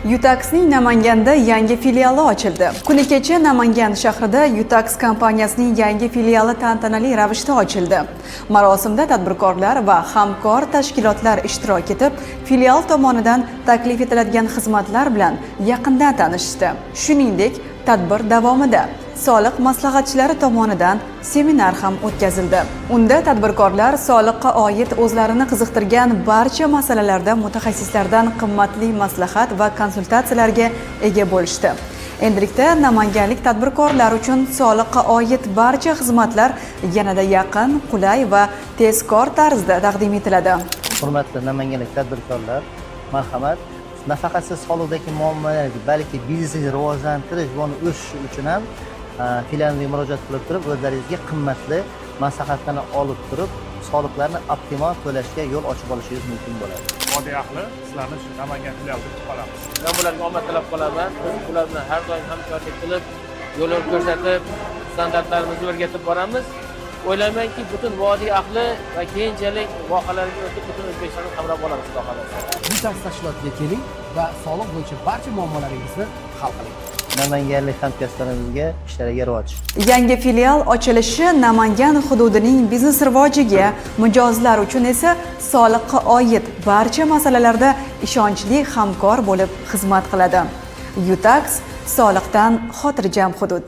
Yutax'ning Namanganda yangi filiali ochildi. Kuni kecha Namangan shahrida Yutax kompaniyasining yangi filiali tantanali ravishda ochildi. Marosimda tadbirkorlar va hamkor tashkilotlar ishtirok etib, filial tomonidan taklif etiladigan xizmatlar bilan yaqindan tanishdi. Shuningdek, tadbir davomida soliq maslahatchilari tomonidan seminar ham o'tkazildi. Unda tadbirkorlar soliqqa oid o'zlarini qiziqtirgan barcha masalalarda mutaxassislardan qimmatli maslahat va konsultatsiyalarga ega bo'lishdi. Endilikda namanganlik tadbirkorlar uchun soliqqa oid barcha xizmatlar yanada yaqin, qulay va tezkor tarzda taqdim etiladi. Hurmatli namanganlik tadbirkorlar, marhamat. Nafaqat siz soliqdagi muammolarga, balki biznesni rivojlantirish va o'sish uchun ham filialga murojaat qilib turib, o'zlaringizga qimmatli maslahatlarni olib turib, soliqlarni optimal to'lashga yo'l ochib olishingiz mumkin bo'ladi. Vodiy ahli sizlarni shu Namangan filialiga kutib qolamiz. Men bularga omad tilab qolaman. Biz ular bilan har doim hamkorlik qilib, yo'l ko'rsatib, standartlarimizni o'rgatib boramiz. O'ylaymanki, butun vodiy ahli va keyinchalik voqealarga o'tib, butun O'zbekistonni qamrab olamiz, xudo xolasa. Yutax tashkilotiga keling va soliq bo'yicha barcha muammolaringizni hal qiling. Namanganlik hamkasblarimizga ishlariga rivoj. Yangi filial ochilishi Namangan hududining biznes rivojiga, mijozlar uchun esa soliqqa oid barcha masalalarda ishonchli hamkor bo'lib xizmat qiladi. Yutax soliqdan xotirjam hudud.